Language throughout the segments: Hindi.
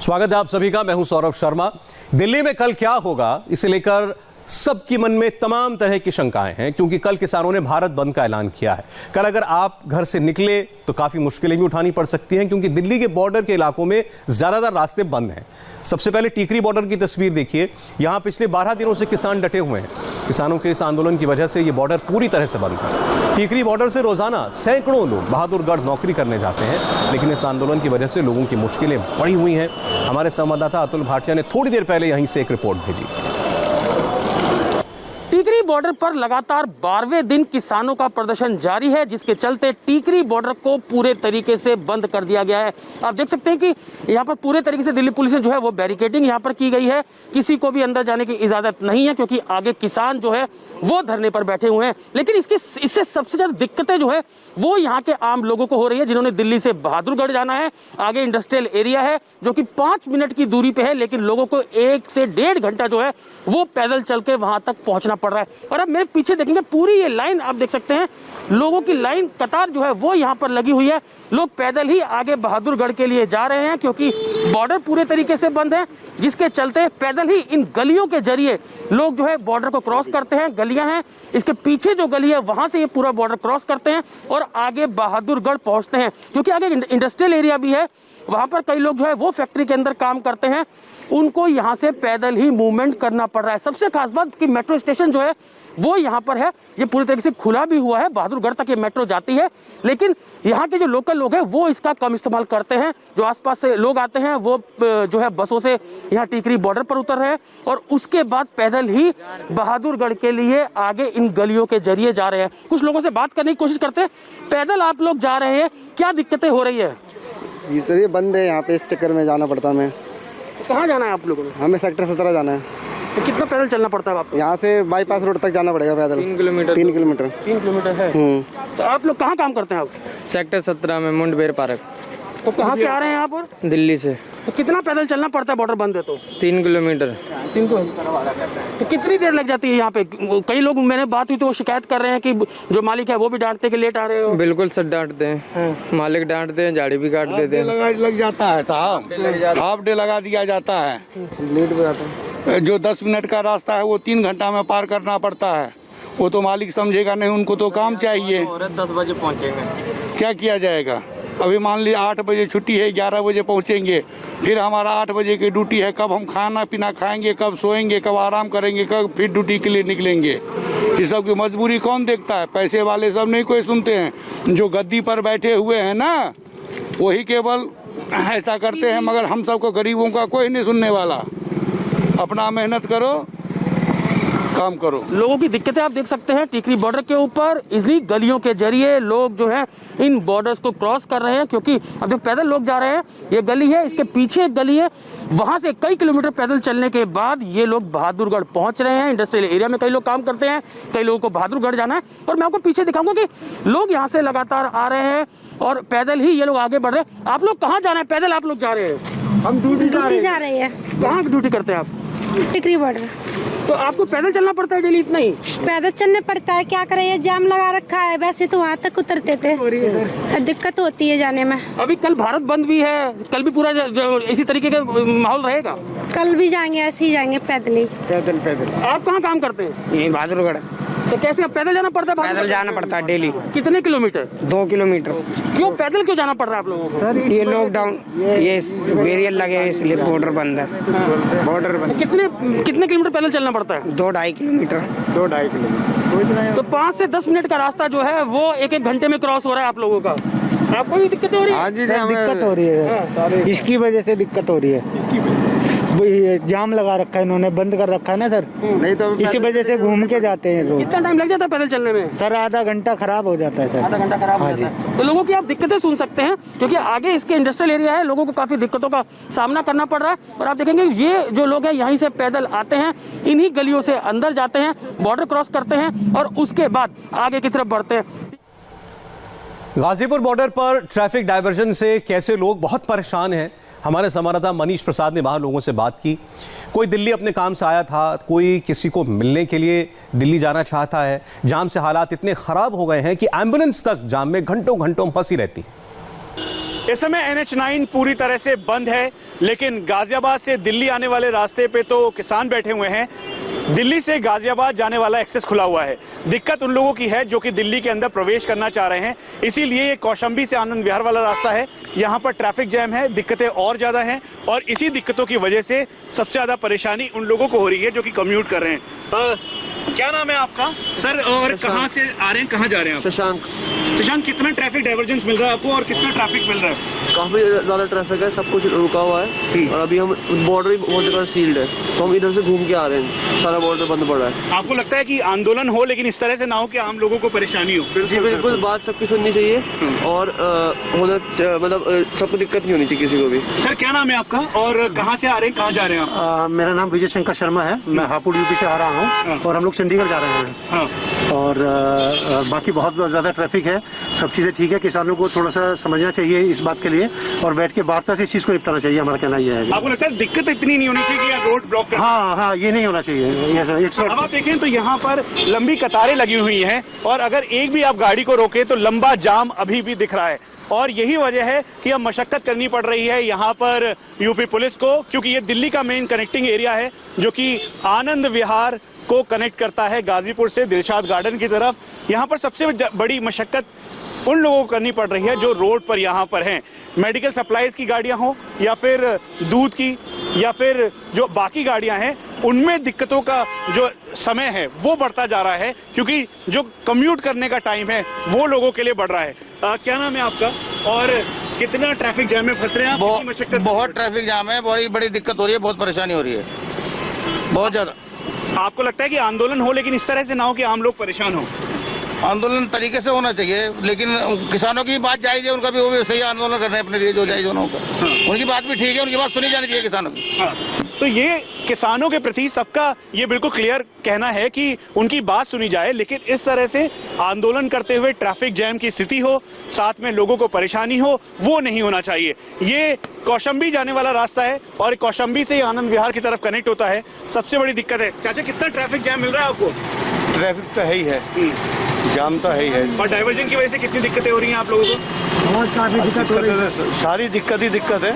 स्वागत है आप सभी का। मैं हूं सौरभ शर्मा। दिल्ली में कल क्या होगा इसे लेकर सबकी मन में तमाम तरह की शंकाएं हैं, क्योंकि कल किसानों ने भारत बंद का ऐलान किया है। कल अगर आप घर से निकले तो काफी मुश्किलें भी उठानी पड़ सकती हैं, क्योंकि दिल्ली के बॉर्डर के इलाकों में ज्यादातर रास्ते बंद हैं। सबसे पहले टीकरी बॉर्डर की तस्वीर देखिए। यहां पिछले 12 दिनों से किसान डटे हुए हैं। किसानों के इस आंदोलन की वजह से ये बॉर्डर पूरी तरह से बंद है। टीकरी बॉर्डर से रोजाना सैकड़ों लोग बहादुरगढ़ नौकरी करने जाते हैं, लेकिन इस आंदोलन की वजह से लोगों की मुश्किलें बढ़ी हुई हैं। हमारे संवाददाता अतुल भाटिया ने थोड़ी देर पहले यहीं से एक रिपोर्ट भेजी। टीकरी बॉर्डर पर लगातार 12वें दिन किसानों का प्रदर्शन जारी है, जिसके चलते टीकरी बॉर्डर को पूरे तरीके से बंद कर दिया गया है। आप देख सकते हैं कि यहाँ पर पूरे तरीके से दिल्ली पुलिस ने जो है वो बैरिकेडिंग यहाँ पर की गई है। किसी को भी अंदर जाने की इजाजत नहीं है, क्योंकि आगे किसान जो है वो धरने पर बैठे हुए हैं। लेकिन इससे सबसे ज्यादा दिक्कतें जो है वो यहाँ के आम लोगों को हो रही है, जिन्होंने दिल्ली से बहादुरगढ़ जाना है। आगे इंडस्ट्रियल एरिया है जो कि 5 मिनट की दूरी पे है, लेकिन लोगों को 1 से 1.5 घंटा जो है वो पैदल चल के वहां तक पहुंचना पड़ रहा है। और अब मेरे पीछे देखेंगे पूरी ये लाइन, आप देख सकते हैं लोगों की लाइन कतार जो है वो यहाँ पर लगी हुई है। लोग पैदल ही आगे बहादुरगढ़ के लिए जा रहे हैं, क्योंकि बॉर्डर पूरे तरीके से बंद है, जिसके चलते पैदल ही इन गलियों के जरिए लोग जो है बॉर्डर को क्रॉस करते हैं। गलियां हैं, इसके पीछे जो गली है वहां से ये पूरा बॉर्डर क्रॉस करते हैं और आगे बहादुरगढ़ पहुंचते हैं। क्योंकि आगे इंडस्ट्रियल एरिया भी है, वहां पर कई लोग जो है वो फैक्ट्री के अंदर काम करते हैं, उनको यहाँ से पैदल ही मूवमेंट करना पड़ रहा है। सबसे खास बात कि मेट्रो स्टेशन जो है वो यहाँ पर है, ये पूरी तरीके से खुला भी हुआ है। बहादुरगढ़ तक ये मेट्रो जाती है, लेकिन यहाँ के जो लोकल लोग हैं वो इसका कम इस्तेमाल करते हैं। जो आसपास से लोग आते हैं वो जो है बसों से यहाँ टीकरी बॉर्डर पर उतर रहे हैं और उसके बाद पैदल ही बहादुरगढ़ के लिए आगे इन गलियों के जरिए जा रहे हैं। कुछ लोगों से बात करने की कोशिश करते हैं। पैदल आप लोग जा रहे हैं, क्या दिक्कतें हो रही है? जी सर, ये बंद है यहाँ पे, इस चक्कर में जाना पड़ता है। हमें कहाँ जाना है आप लोगों को? हमें सेक्टर 17 जाना है। तो कितना पैदल चलना पड़ता है आपको? यहाँ से बाईपास रोड तक जाना पड़ेगा पैदल। 3 किलोमीटर 3 किलोमीटर है। तो आप लोग कहाँ काम करते हैं? आप सेक्टर 17 में मुंडबेर पार्क। तो कहाँ से आ रहे हैं यहाँ पर? दिल्ली से। तो कितना पैदल चलना पड़ता है बॉर्डर बंद है तो? 3 किलोमीटर। 3 तो कितनी देर लग जाती है यहाँ पे? कई लोग, मैंने बात हुई तो वो शिकायत कर रहे हैं कि जो मालिक है वो भी डांटते कि लेट आ रहे हो। बिल्कुल सर, डांटते हैं। मालिक डांटते हैं, झाड़ी भी काट देते हैं। लग जाता है साहब, हाफ डे लगा दिया जाता है। लेट हो जाता है। जो 10 मिनट का रास्ता है वो 3 घंटा में पार करना पड़ता है। वो तो मालिक समझेगा नहीं, उनको तो काम चाहिए। 10 बजे पहुँचेंगे, क्या किया जाएगा? अभी मान लीजिए 8 बजे छुट्टी है, 11 बजे पहुंचेंगे, फिर हमारा 8 बजे की ड्यूटी है। कब हम खाना पीना खाएंगे, कब सोएंगे, कब आराम करेंगे, कब फिर ड्यूटी के लिए निकलेंगे? ये सब की मजबूरी कौन देखता है? पैसे वाले सब नहीं कोई सुनते हैं। जो गद्दी पर बैठे हुए हैं ना, वही केवल ऐसा करते हैं, मगर हम सबको गरीबों का कोई नहीं सुनने वाला। अपना मेहनत करो, काम करो। लोगों की दिक्कतें आप देख सकते हैं टीकरी बॉर्डर के ऊपर। इसी गलियों के जरिए लोग जो है इन बॉर्डर्स को क्रॉस कर रहे हैं, क्योंकि अब जो पैदल लोग जा रहे हैं, ये गली है, इसके पीछे एक गली है, वहां से कई किलोमीटर पैदल चलने के बाद ये लोग बहादुरगढ़ पहुंच रहे हैं। इंडस्ट्रियल एरिया में कई लोग काम करते हैं, कई लोगों को बहादुरगढ़ जाना है। और मैं आपको पीछे दिखाऊंगा कि लोग यहाँ से लगातार आ रहे हैं और पैदल ही ये लोग आगे बढ़ रहे हैं। आप लोग कहाँ जा रहे हैं? पैदल आप लोग जा रहे हैं? हम ड्यूटी जा रहे हैं। कहाँ ड्यूटी करते हैं आप? टिकरी बॉर्डर। तो आपको पैदल चलना पड़ता है डेली इतना ही? पैदल चलने पड़ता है, क्या करें, ये जाम लगा रखा है। वैसे तो वहाँ तक उतरते थे, दिक्कत होती है जाने में। अभी कल भारत बंद भी है, कल भी पूरा इसी तरीके का माहौल रहेगा? कल भी जाएंगे, ऐसे ही जाएंगे पैदल ही। पैदल। आप कहाँ काम करते हैं? यही बहादुरगढ़। तो कैसे पैदल जाना पड़ता है? पैदल जाना पड़ता है डेली। कितने किलोमीटर? 2 किलोमीटर। क्यों पैदल क्यों जाना पड़ रहा है आप लोगों को? ये लॉकडाउन, ये बैरियर लगे हैं, इसलिए बॉर्डर बंद है। बॉर्डर बंद। कितने किलोमीटर पैदल चलना पड़ता है? 2-2.5 किलोमीटर। 2-2.5 किलोमीटर। तो 5 से 10 मिनट का रास्ता जो है वो 1-1 घंटे में क्रॉस हो रहा है आप लोगों का। आपको भी दिक्कत हो रही है? हाँ जी, दिक्कत हो रही है। इसकी वजह से दिक्कत हो रही है। जाम लगा रखा है, इन्होंने बंद कर रखा है ना सर, नहीं तो इसी वजह से घूम के जाते हैं लोग। कितना टाइम लग जाता है पैदल चलने में? सर आधा घंटा खराब हो जाता है सर। आधा घंटा खराब हो जाता है। तो लोगों की आप दिक्कतें सुन सकते हैं, क्योंकि आगे इसके इंडस्ट्रियल एरिया है, लोगों को काफी दिक्कतों का सामना करना पड़ रहा है। और आप देखेंगे ये जो लोग हैं यहीं से पैदल आते हैं, इन्हीं गलियों से अंदर जाते हैं, बॉर्डर क्रॉस करते हैं और उसके बाद आगे की तरफ बढ़ते हैं। गाजीपुर बॉर्डर पर ट्रैफिक डायवर्जन से कैसे लोग बहुत परेशान हैं। हमारे संवाददाता मनीष प्रसाद ने वहाँ लोगों से बात की। कोई दिल्ली अपने काम से आया था, कोई किसी को मिलने के लिए दिल्ली जाना चाहता है। जाम से हालात इतने ख़राब हो गए हैं कि एम्बुलेंस तक जाम में घंटों घंटों फंसी रहती है। इस समय NH9 पूरी तरह से बंद है, लेकिन गाजियाबाद से दिल्ली आने वाले रास्ते पे तो किसान बैठे हुए हैं। दिल्ली से गाजियाबाद जाने वाला एक्सेस खुला हुआ है। दिक्कत उन लोगों की है जो कि दिल्ली के अंदर प्रवेश करना चाह रहे हैं, इसीलिए ये कौशाम्बी से आनंद विहार वाला रास्ता है। यहाँ पर ट्रैफिक जैम है, दिक्कतें और ज्यादा हैं और इसी दिक्कतों की वजह से सबसे ज्यादा परेशानी उन लोगों को हो रही है जो कि कम्यूट कर रहे हैं। क्या नाम है आपका सर और कहाँ से आ रहे हैं, कहाँ जा रहे हैं आप? शशांक, कितना ट्रैफिक डाइवर्जेंस मिल रहा है आपको और कितना ट्रैफिक मिल रहा है? काफी ज्यादा ट्रैफिक है, सब कुछ रुका हुआ है और अभी हम बॉर्डर भी बहुत जगह सील्ड है, तो हम इधर से घूम के आ रहे हैं, सारा बॉर्डर बंद पड़ा है। आपको लगता है कि आंदोलन हो लेकिन इस तरह से ना हो कि आम लोगों को परेशानी हो? जी बिल्कुल, बात सबकी सुननी चाहिए और होना मतलब सबको दिक्कत नहीं होनी चाहिए किसी को भी। सर क्या नाम है आपका और कहाँ से आ रहे हैं, कहाँ जा रहे हैं आप? मेरा नाम विजय शंकर शर्मा है, मैं हापुड़ यूपी से आ रहा हूँ और हम लोग चंडीगढ़ जा रहे हैं। और बाकी बहुत ज्यादा ट्रैफिक है, सब चीजें ठीक है, किसानों को थोड़ा सा समझना चाहिए इस बात के लिए और बैठ के वार्ता से इस चीज को निपटाना चाहिए, हमारा कहना यह है। आपको लगता है दिक्कत इतनी नहीं होनी चाहिए कि रोड ब्लॉक कर? हाँ, ये नहीं होना चाहिए। अब आप देखें तो यहाँ पर लंबी कतारें लगी हुई हैं और अगर एक भी आप गाड़ी को रोके तो लंबा जाम अभी भी दिख रहा है और यही वजह है कि अब मशक्कत करनी पड़ रही है यहाँ पर यूपी पुलिस को, क्योंकि ये दिल्ली का मेन कनेक्टिंग एरिया है जो कि आनंद विहार को कनेक्ट करता है गाजीपुर से दिलशाद गार्डन की तरफ। यहाँ पर सबसे बड़ी मशक्कत उन लोगों को करनी पड़ रही है जो रोड पर यहाँ पर हैं, मेडिकल सप्लाईज की गाड़ियां हो या फिर दूध की या फिर जो बाकी गाड़ियां हैं, उनमें दिक्कतों का जो समय है वो बढ़ता जा रहा है क्योंकि जो कम्यूट करने का टाइम है वो लोगों के लिए बढ़ रहा है। क्या नाम है आपका और कितना ट्रैफिक जैम में फंस रहे हैं आप? बहुत ट्रैफिक जाम है, बड़ी बड़ी दिक्कत हो रही है, बहुत परेशानी हो रही है, बहुत ज्यादा। आपको लगता है कि आंदोलन हो लेकिन इस तरह से ना हो कि आम लोग परेशान हो? आंदोलन तरीके से होना चाहिए, लेकिन किसानों की बात जायज है, उनका भी वो भी सही आंदोलन कर रहे हैं अपने लिए, जो जायज होना होगा। उनकी बात भी ठीक है, उनकी बात सुनी जानी चाहिए किसानों की। तो ये किसानों के प्रति सबका ये बिल्कुल क्लियर कहना है कि उनकी बात सुनी जाए, लेकिन इस तरह से आंदोलन करते हुए ट्रैफिक जैम की स्थिति हो, साथ में लोगों को परेशानी हो, वो नहीं होना चाहिए। ये कौशाम्बी जाने वाला रास्ता है और कौशाम्बी से आनंद विहार की तरफ कनेक्ट होता है, सबसे बड़ी दिक्कत है। चाचा कितना ट्रैफिक जैम मिल रहा है आपको? ट्रैफिक तो है ही है, जाम तो है ही है। और डाइवर्जन की वजह से कितनी दिक्कतें हो रही हैं आप लोगों को? सारी दिक्कत ही दिक्कत है।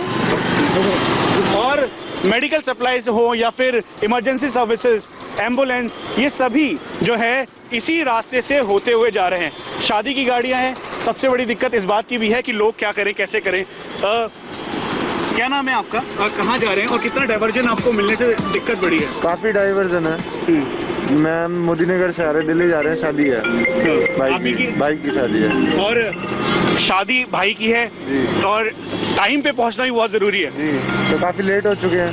और मेडिकल सप्लाईज हो या फिर इमरजेंसी सर्विसेज, एम्बुलेंस, ये सभी जो है इसी रास्ते से होते हुए जा रहे हैं। शादी की गाड़ियां हैं, सबसे बड़ी दिक्कत इस बात की भी है कि लोग क्या करें, कैसे करें। क्या नाम है आपका, कहाँ जा रहे हैं और कितना डाइवर्जन आपको मिलने से दिक्कत बढ़ी है? काफी डाइवर्जन है। मैं मोदी नगर से आ रहे, दिल्ली जा रहे हैं, शादी है, भाई की शादी है। और शादी भाई की है और टाइम पे पहुंचना भी बहुत जरूरी है जी, तो काफी लेट हो चुके हैं।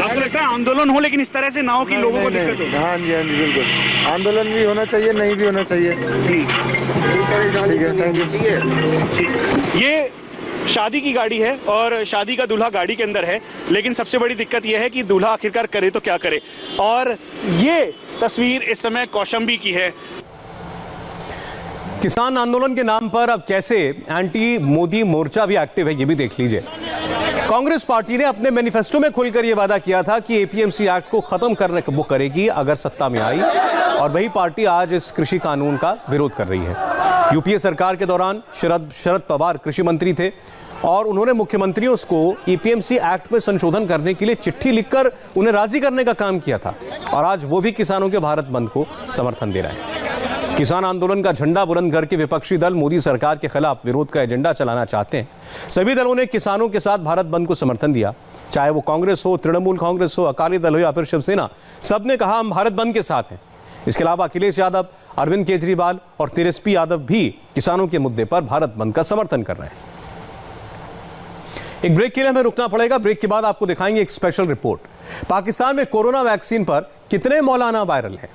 आपको लगता है आंदोलन हो लेकिन इस तरह से ना हो कि लोगों को दिक्कत हो? हाँ जी, हाँ जी, बिल्कुल। आंदोलन भी होना चाहिए, नहीं भी होना चाहिए। ठीक है, थैंक यू। ये शादी की गाड़ी है और शादी का दूल्हा गाड़ी के अंदर है, लेकिन सबसे बड़ी दिक्कत यह है कि दूल्हा आखिरकार करे तो क्या करे। और ये तस्वीर इस समय कौशाम्बी की है। किसान आंदोलन के नाम पर अब कैसे एंटी मोदी मोर्चा भी एक्टिव है, ये भी देख लीजिए। कांग्रेस पार्टी ने अपने मैनिफेस्टो में खुलकर यह वादा किया था कि एपीएमसी एक्ट को खत्म करने वो करेगी अगर सत्ता में आई, और वही पार्टी आज इस कृषि कानून का विरोध कर रही है। यूपीए सरकार के दौरान शरद पवार कृषि मंत्री थे और उन्होंने मुख्यमंत्रियों को एपीएमसी एक्ट में संशोधन करने के लिए चिट्ठी लिखकर उन्हें राजी करने का काम किया था, और आज वो भी किसानों के भारत बंद को समर्थन दे रहे हैं। किसान आंदोलन का झंडा बुलंद करके विपक्षी दल मोदी सरकार के खिलाफ विरोध का एजेंडा चलाना चाहते हैं। सभी दलों ने किसानों के साथ भारत बंद को समर्थन दिया, चाहे वो कांग्रेस हो, तृणमूल कांग्रेस हो, अकाली दल हो या फिर शिवसेना, सबने कहा हम भारत बंद के साथ हैं। इसके अलावा अखिलेश यादव, अरविंद केजरीवाल और तेजस्वी यादव भी किसानों के मुद्दे पर भारत बंद का समर्थन कर रहे हैं। एक ब्रेक के लिए हमें रुकना पड़ेगा, ब्रेक के बाद आपको दिखाएंगे एक स्पेशल रिपोर्ट। पाकिस्तान में कोरोना वैक्सीन पर कितने मौलाना वायरल हैं।